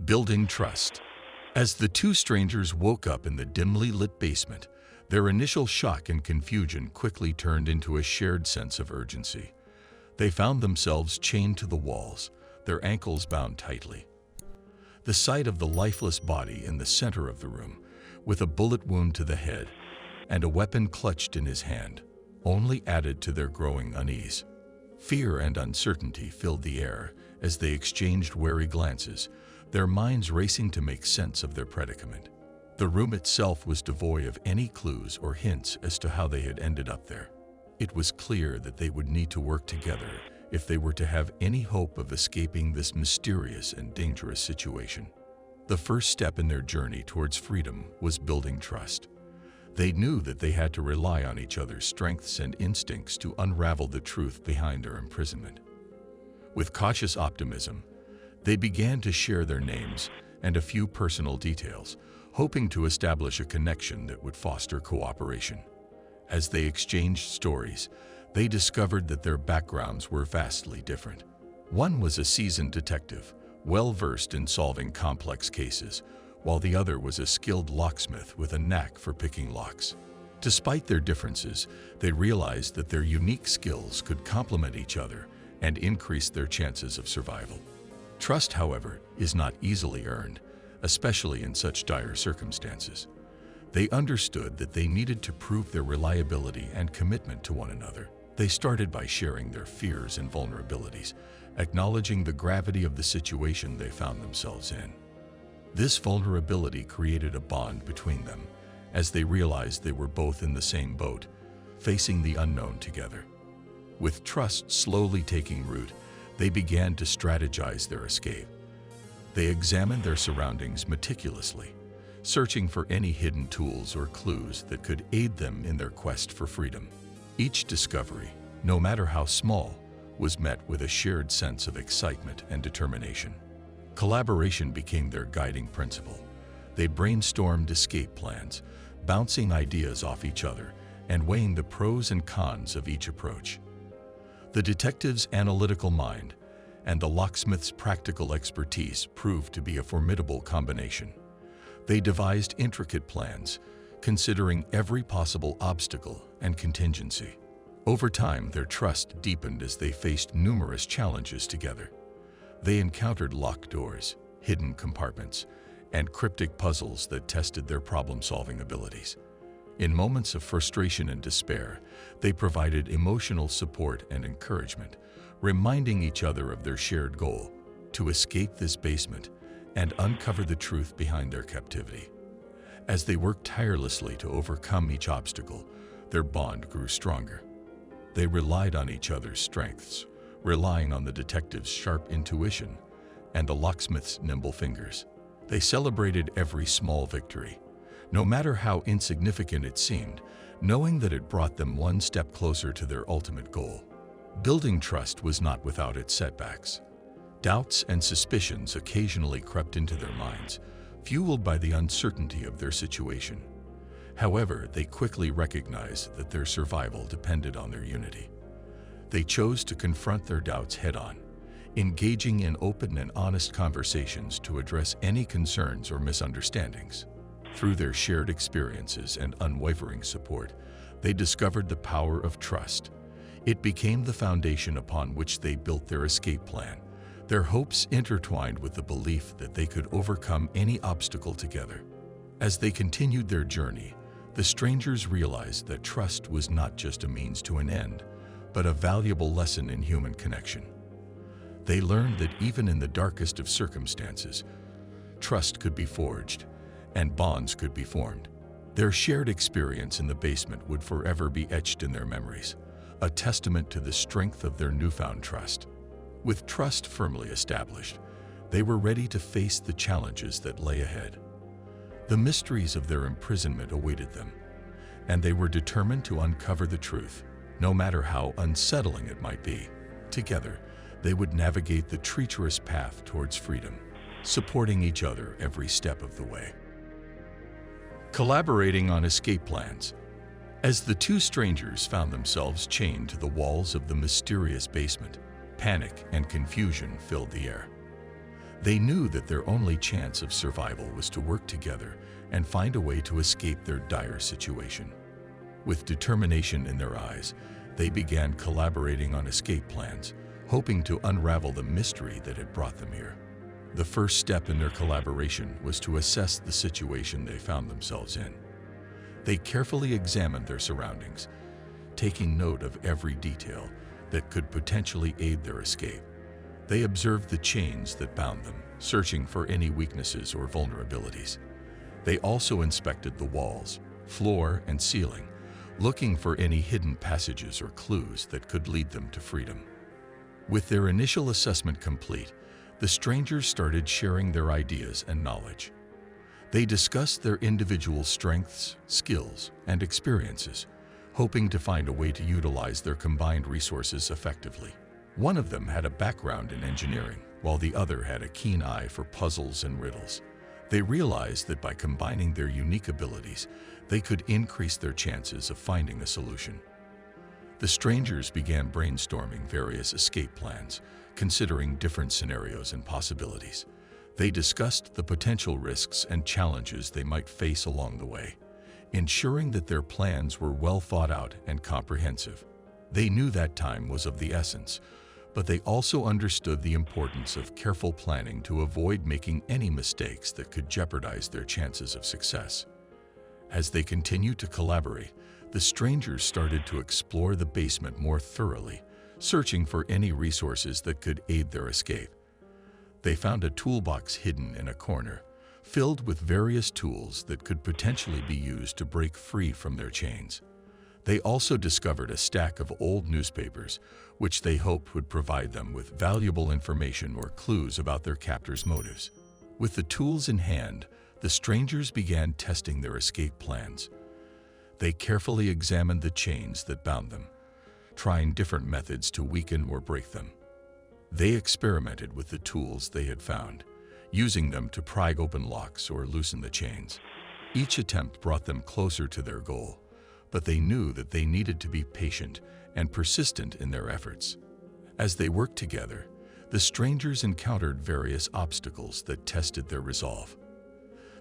Building trust. As the two strangers woke up in the dimly lit basement, their initial shock and confusion quickly turned into a shared sense of urgency. They found themselves chained to the walls, their ankles bound tightly. The sight of the lifeless body in the center of the room, with a bullet wound to the head and a weapon clutched in his hand, only added to their growing unease. Fear and uncertainty filled the air as they exchanged wary glances, their minds racing to make sense of their predicament. The room itself was devoid of any clues or hints as to how they had ended up there. It was clear that they would need to work together if they were to have any hope of escaping this mysterious and dangerous situation. The first step in their journey towards freedom was building trust. They knew that they had to rely on each other's strengths and instincts to unravel the truth behind their imprisonment. With cautious optimism, they began to share their names and a few personal details, hoping to establish a connection that would foster cooperation. As they exchanged stories, they discovered that their backgrounds were vastly different. One was a seasoned detective, well-versed in solving complex cases, while the other was a skilled locksmith with a knack for picking locks. Despite their differences, they realized that their unique skills could complement each other and increase their chances of survival. Trust, however, is not easily earned, especially in such dire circumstances. They understood that they needed to prove their reliability and commitment to one another. They started by sharing their fears and vulnerabilities, acknowledging the gravity of the situation they found themselves in. This vulnerability created a bond between them, as they realized they were both in the same boat, facing the unknown together. With trust slowly taking root, they began to strategize their escape. They examined their surroundings meticulously, searching for any hidden tools or clues that could aid them in their quest for freedom. Each discovery, no matter how small, was met with a shared sense of excitement and determination. Collaboration became their guiding principle. They brainstormed escape plans, bouncing ideas off each other and weighing the pros and cons of each approach. The detective's analytical mind and the locksmith's practical expertise proved to be a formidable combination. They devised intricate plans, considering every possible obstacle and contingency. Over time, their trust deepened as they faced numerous challenges together. They encountered locked doors, hidden compartments, and cryptic puzzles that tested their problem-solving abilities. In moments of frustration and despair, they provided emotional support and encouragement, reminding each other of their shared goal to escape this basement and uncover the truth behind their captivity. As they worked tirelessly to overcome each obstacle, their bond grew stronger. They relied on each other's strengths, relying on the detective's sharp intuition and the locksmith's nimble fingers. They celebrated every small victory, no matter how insignificant it seemed, knowing that it brought them one step closer to their ultimate goal. Building trust was not without its setbacks. Doubts and suspicions occasionally crept into their minds, fueled by the uncertainty of their situation. However, they quickly recognized that their survival depended on their unity. They chose to confront their doubts head-on, engaging in open and honest conversations to address any concerns or misunderstandings. Through their shared experiences and unwavering support, they discovered the power of trust. It became the foundation upon which they built their escape plan, their hopes intertwined with the belief that they could overcome any obstacle together. As they continued their journey, the strangers realized that trust was not just a means to an end, but a valuable lesson in human connection. They learned that even in the darkest of circumstances, trust could be forged and bonds could be formed. Their shared experience in the basement would forever be etched in their memories, a testament to the strength of their newfound trust. With trust firmly established, they were ready to face the challenges that lay ahead. The mysteries of their imprisonment awaited them, and they were determined to uncover the truth, no matter how unsettling it might be. Together, they would navigate the treacherous path towards freedom, supporting each other every step of the way. Collaborating on escape plans. As the two strangers found themselves chained to the walls of the mysterious basement, panic and confusion filled the air. They knew that their only chance of survival was to work together and find a way to escape their dire situation. With determination in their eyes, they began collaborating on escape plans, hoping to unravel the mystery that had brought them here. The first step in their collaboration was to assess the situation they found themselves in. They carefully examined their surroundings, taking note of every detail that could potentially aid their escape. They observed the chains that bound them, searching for any weaknesses or vulnerabilities. They also inspected the walls, floor, and ceiling, looking for any hidden passages or clues that could lead them to freedom. With their initial assessment complete, the strangers started sharing their ideas and knowledge. They discussed their individual strengths, skills, and experiences, hoping to find a way to utilize their combined resources effectively. One of them had a background in engineering, while the other had a keen eye for puzzles and riddles. They realized that by combining their unique abilities, they could increase their chances of finding a solution. The strangers began brainstorming various escape plans, considering different scenarios and possibilities. They discussed the potential risks and challenges they might face along the way, ensuring that their plans were well thought out and comprehensive. They knew that time was of the essence, but they also understood the importance of careful planning to avoid making any mistakes that could jeopardize their chances of success. As they continued to collaborate, the strangers started to explore the basement more thoroughly, searching for any resources that could aid their escape. They found a toolbox hidden in a corner, filled with various tools that could potentially be used to break free from their chains. They also discovered a stack of old newspapers, which they hoped would provide them with valuable information or clues about their captors' motives. With the tools in hand, the strangers began testing their escape plans. They carefully examined the chains that bound them, trying different methods to weaken or break them. They experimented with the tools they had found, using them to pry open locks or loosen the chains. Each attempt brought them closer to their goal, but they knew that they needed to be patient and persistent in their efforts. As they worked together, the strangers encountered various obstacles that tested their resolve.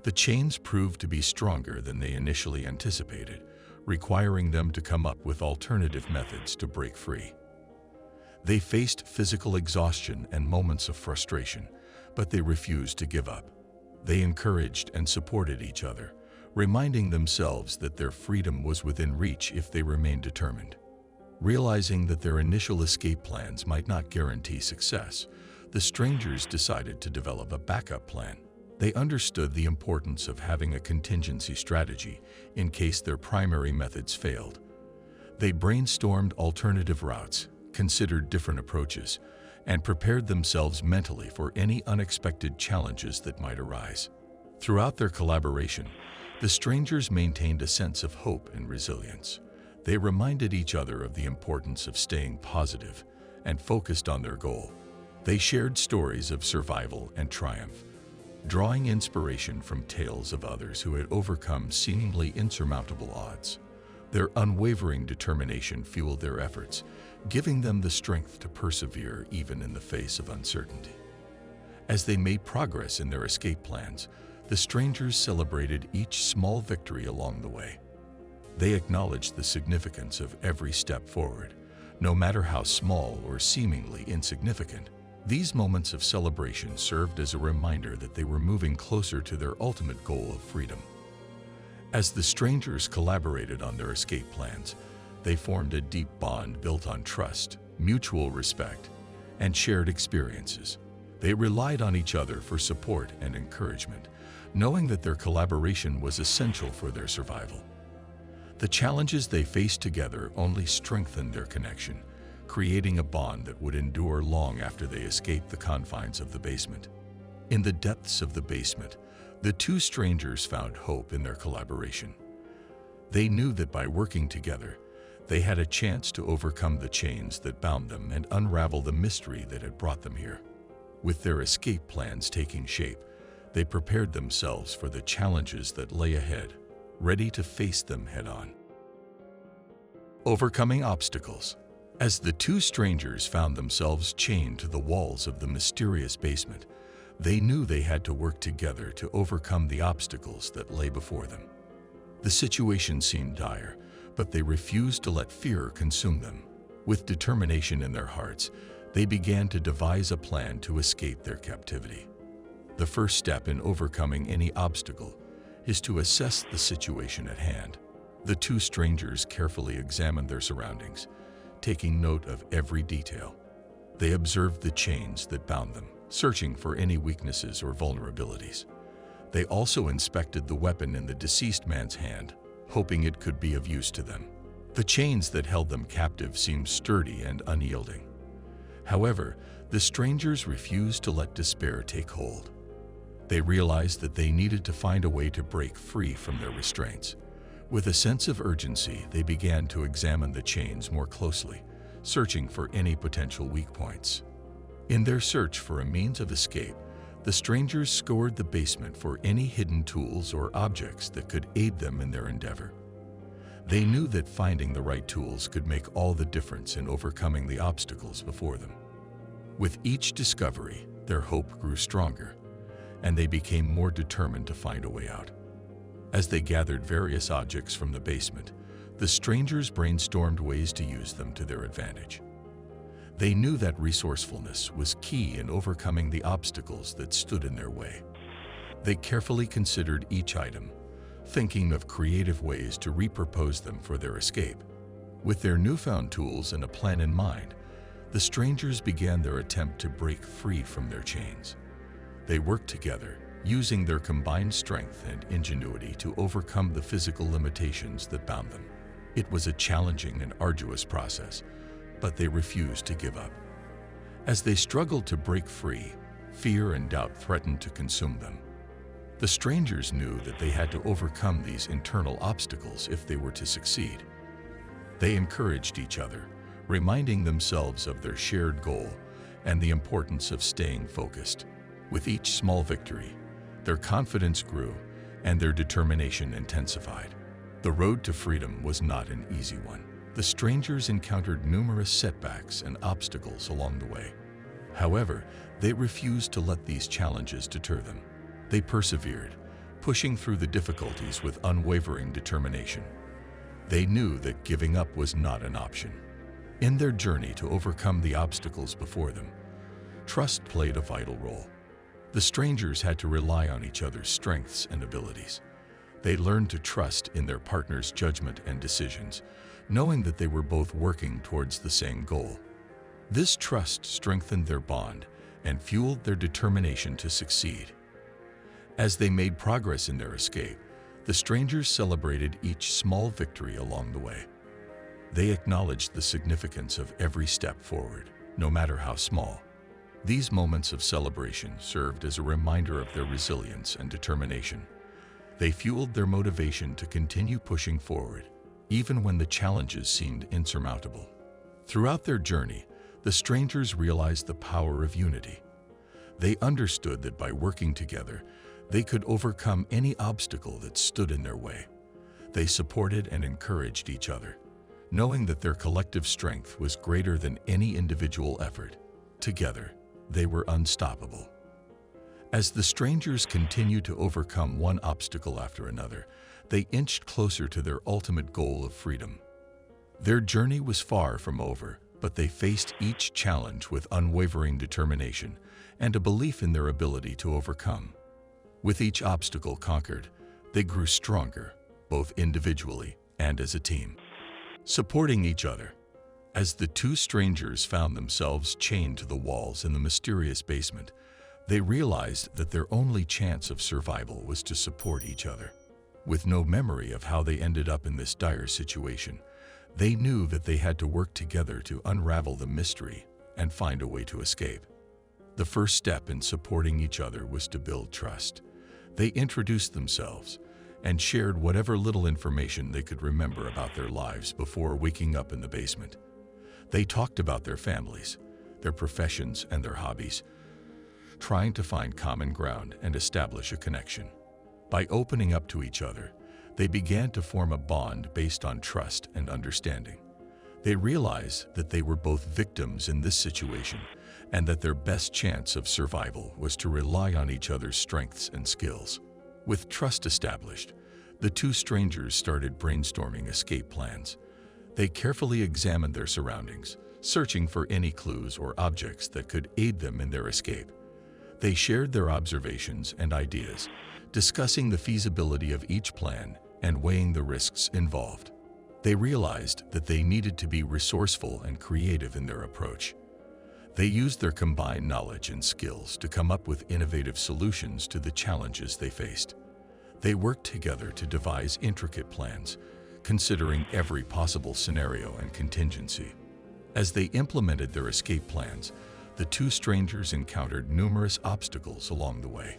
The chains proved to be stronger than they initially anticipated, requiring them to come up with alternative methods to break free. They faced physical exhaustion and moments of frustration, but they refused to give up. They encouraged and supported each other, reminding themselves that their freedom was within reach if they remained determined. Realizing that their initial escape plans might not guarantee success, the strangers decided to develop a backup plan. They understood the importance of having a contingency strategy in case their primary methods failed. They brainstormed alternative routes, considered different approaches, and prepared themselves mentally for any unexpected challenges that might arise. Throughout their collaboration, the strangers maintained a sense of hope and resilience. They reminded each other of the importance of staying positive and focused on their goal. They shared stories of survival and triumph, drawing inspiration from tales of others who had overcome seemingly insurmountable odds. Their unwavering determination fueled their efforts, giving them the strength to persevere even in the face of uncertainty. As they made progress in their escape plans, the strangers celebrated each small victory along the way. They acknowledged the significance of every step forward, no matter how small or seemingly insignificant. These moments of celebration served as a reminder that they were moving closer to their ultimate goal of freedom. As the strangers collaborated on their escape plans, they formed a deep bond built on trust, mutual respect, and shared experiences. They relied on each other for support and encouragement, knowing that their collaboration was essential for their survival. The challenges they faced together only strengthened their connection, creating a bond that would endure long after they escaped the confines of the basement. In the depths of the basement, the two strangers found hope in their collaboration. They knew that by working together, they had a chance to overcome the chains that bound them and unravel the mystery that had brought them here. With their escape plans taking shape, they prepared themselves for the challenges that lay ahead, ready to face them head-on. Overcoming obstacles. As the two strangers found themselves chained to the walls of the mysterious basement, They knew they had to work together to overcome the obstacles that lay before them. The situation seemed dire, but they refused to let fear consume them. With determination in their hearts, they began to devise a plan to escape their captivity. The first step in overcoming any obstacle is to assess the situation at hand. The two strangers carefully examined their surroundings, taking note of every detail. They observed the chains that bound them, searching for any weaknesses or vulnerabilities. They also inspected the weapon in the deceased man's hand, hoping it could be of use to them. The chains that held them captive seemed sturdy and unyielding. However, the strangers refused to let despair take hold. They realized that they needed to find a way to break free from their restraints. With a sense of urgency, they began to examine the chains more closely, searching for any potential weak points. In their search for a means of escape, the strangers scoured the basement for any hidden tools or objects that could aid them in their endeavor. They knew that finding the right tools could make all the difference in overcoming the obstacles before them. With each discovery, their hope grew stronger, and they became more determined to find a way out. As they gathered various objects from the basement, the strangers brainstormed ways to use them to their advantage. They knew that resourcefulness was key in overcoming the obstacles that stood in their way. They carefully considered each item, thinking of creative ways to repurpose them for their escape. With their newfound tools and a plan in mind, the strangers began their attempt to break free from their chains. They worked together, using their combined strength and ingenuity to overcome the physical limitations that bound them. It was a challenging and arduous process, but they refused to give up. As they struggled to break free, fear and doubt threatened to consume them. The strangers knew that they had to overcome these internal obstacles if they were to succeed. They encouraged each other, reminding themselves of their shared goal and the importance of staying focused. With each small victory, their confidence grew and their determination intensified. The road to freedom was not an easy one. The strangers encountered numerous setbacks and obstacles along the way. However, they refused to let these challenges deter them. They persevered, pushing through the difficulties with unwavering determination. They knew that giving up was not an option. In their journey to overcome the obstacles before them, trust played a vital role. The strangers had to rely on each other's strengths and abilities. They learned to trust in their partner's judgment and decisions, knowing that they were both working towards the same goal. This trust strengthened their bond and fueled their determination to succeed. As they made progress in their escape, the strangers celebrated each small victory along the way. They acknowledged the significance of every step forward, no matter how small. These moments of celebration served as a reminder of their resilience and determination. They fueled their motivation to continue pushing forward, even when the challenges seemed insurmountable. Throughout their journey, the strangers realized the power of unity. They understood that by working together, they could overcome any obstacle that stood in their way. They supported and encouraged each other, knowing that their collective strength was greater than any individual effort. Together, they were unstoppable. As the strangers continued to overcome one obstacle after another, they inched closer to their ultimate goal of freedom. Their journey was far from over, but they faced each challenge with unwavering determination and a belief in their ability to overcome. With each obstacle conquered, they grew stronger, both individually and as a team, supporting each other. As the two strangers found themselves chained to the walls in the mysterious basement, they realized that their only chance of survival was to support each other. With no memory of how they ended up in this dire situation, they knew that they had to work together to unravel the mystery and find a way to escape. The first step in supporting each other was to build trust. They introduced themselves and shared whatever little information they could remember about their lives before waking up in the basement. They talked about their families, their professions, and their hobbies, trying to find common ground and establish a connection. By opening up to each other, they began to form a bond based on trust and understanding. They realized that they were both victims in this situation and that their best chance of survival was to rely on each other's strengths and skills. With trust established, the two strangers started brainstorming escape plans. They carefully examined their surroundings, searching for any clues or objects that could aid them in their escape. They shared their observations and ideas, discussing the feasibility of each plan and weighing the risks involved. They realized that they needed to be resourceful and creative in their approach. They used their combined knowledge and skills to come up with innovative solutions to the challenges they faced. They worked together to devise intricate plans, considering every possible scenario and contingency. As they implemented their escape plans, the two strangers encountered numerous obstacles along the way.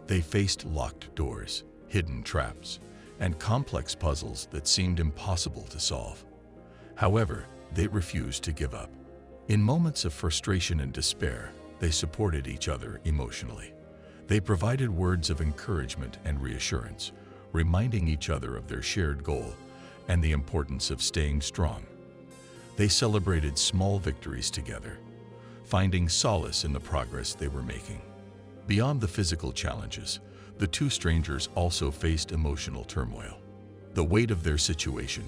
They faced locked doors, hidden traps, and complex puzzles that seemed impossible to solve. However, they refused to give up. In moments of frustration and despair, they supported each other emotionally. They provided words of encouragement and reassurance, reminding each other of their shared goal and the importance of staying strong. They celebrated small victories together, finding solace in the progress they were making. Beyond the physical challenges, the two strangers also faced emotional turmoil. The weight of their situation,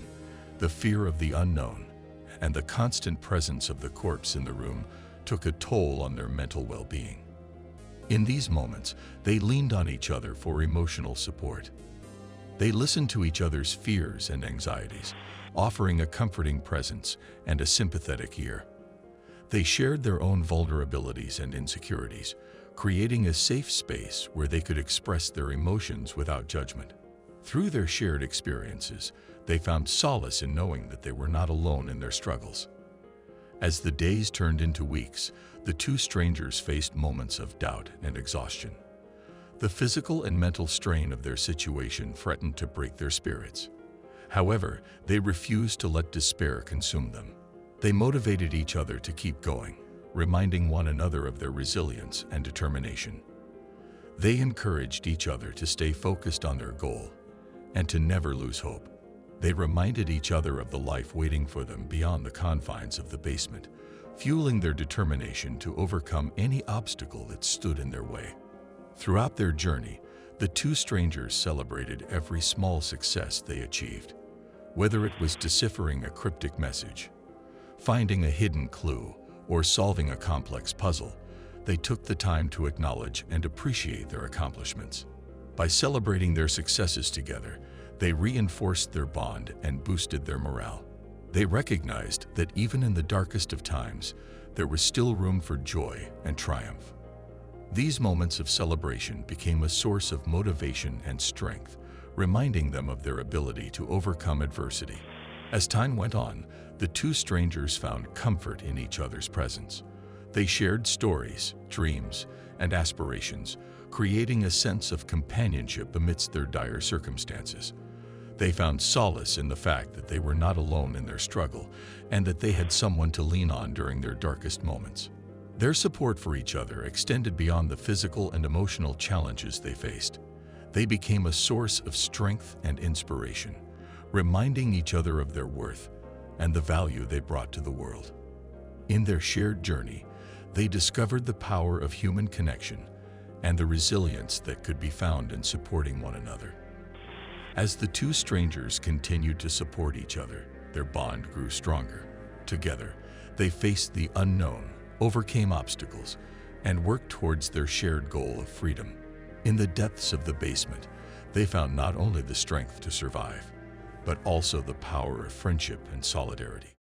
the fear of the unknown, and the constant presence of the corpse in the room took a toll on their mental well-being. In these moments, they leaned on each other for emotional support. They listened to each other's fears and anxieties, offering a comforting presence and a sympathetic ear. They shared their own vulnerabilities and insecurities, creating a safe space where they could express their emotions without judgment. Through their shared experiences, they found solace in knowing that they were not alone in their struggles. As the days turned into weeks, the two strangers faced moments of doubt and exhaustion. The physical and mental strain of their situation threatened to break their spirits. However, they refused to let despair consume them. They motivated each other to keep going, reminding one another of their resilience and determination. They encouraged each other to stay focused on their goal and to never lose hope. They reminded each other of the life waiting for them beyond the confines of the basement, fueling their determination to overcome any obstacle that stood in their way. Throughout their journey, the two strangers celebrated every small success they achieved. Whether it was deciphering a cryptic message, finding a hidden clue, or solving a complex puzzle, they took the time to acknowledge and appreciate their accomplishments. By celebrating their successes together, they reinforced their bond and boosted their morale. They recognized that even in the darkest of times, there was still room for joy and triumph. These moments of celebration became a source of motivation and strength, reminding them of their ability to overcome adversity. As time went on, the two strangers found comfort in each other's presence. They shared stories, dreams, and aspirations, creating a sense of companionship amidst their dire circumstances. They found solace in the fact that they were not alone in their struggle and that they had someone to lean on during their darkest moments. Their support for each other extended beyond the physical and emotional challenges they faced. They became a source of strength and inspiration, reminding each other of their worth and the value they brought to the world. In their shared journey, they discovered the power of human connection and the resilience that could be found in supporting one another. As the two strangers continued to support each other, their bond grew stronger. Together, they faced the unknown, overcame obstacles, and worked towards their shared goal of freedom. In the depths of the basement, they found not only the strength to survive, but also the power of friendship and solidarity.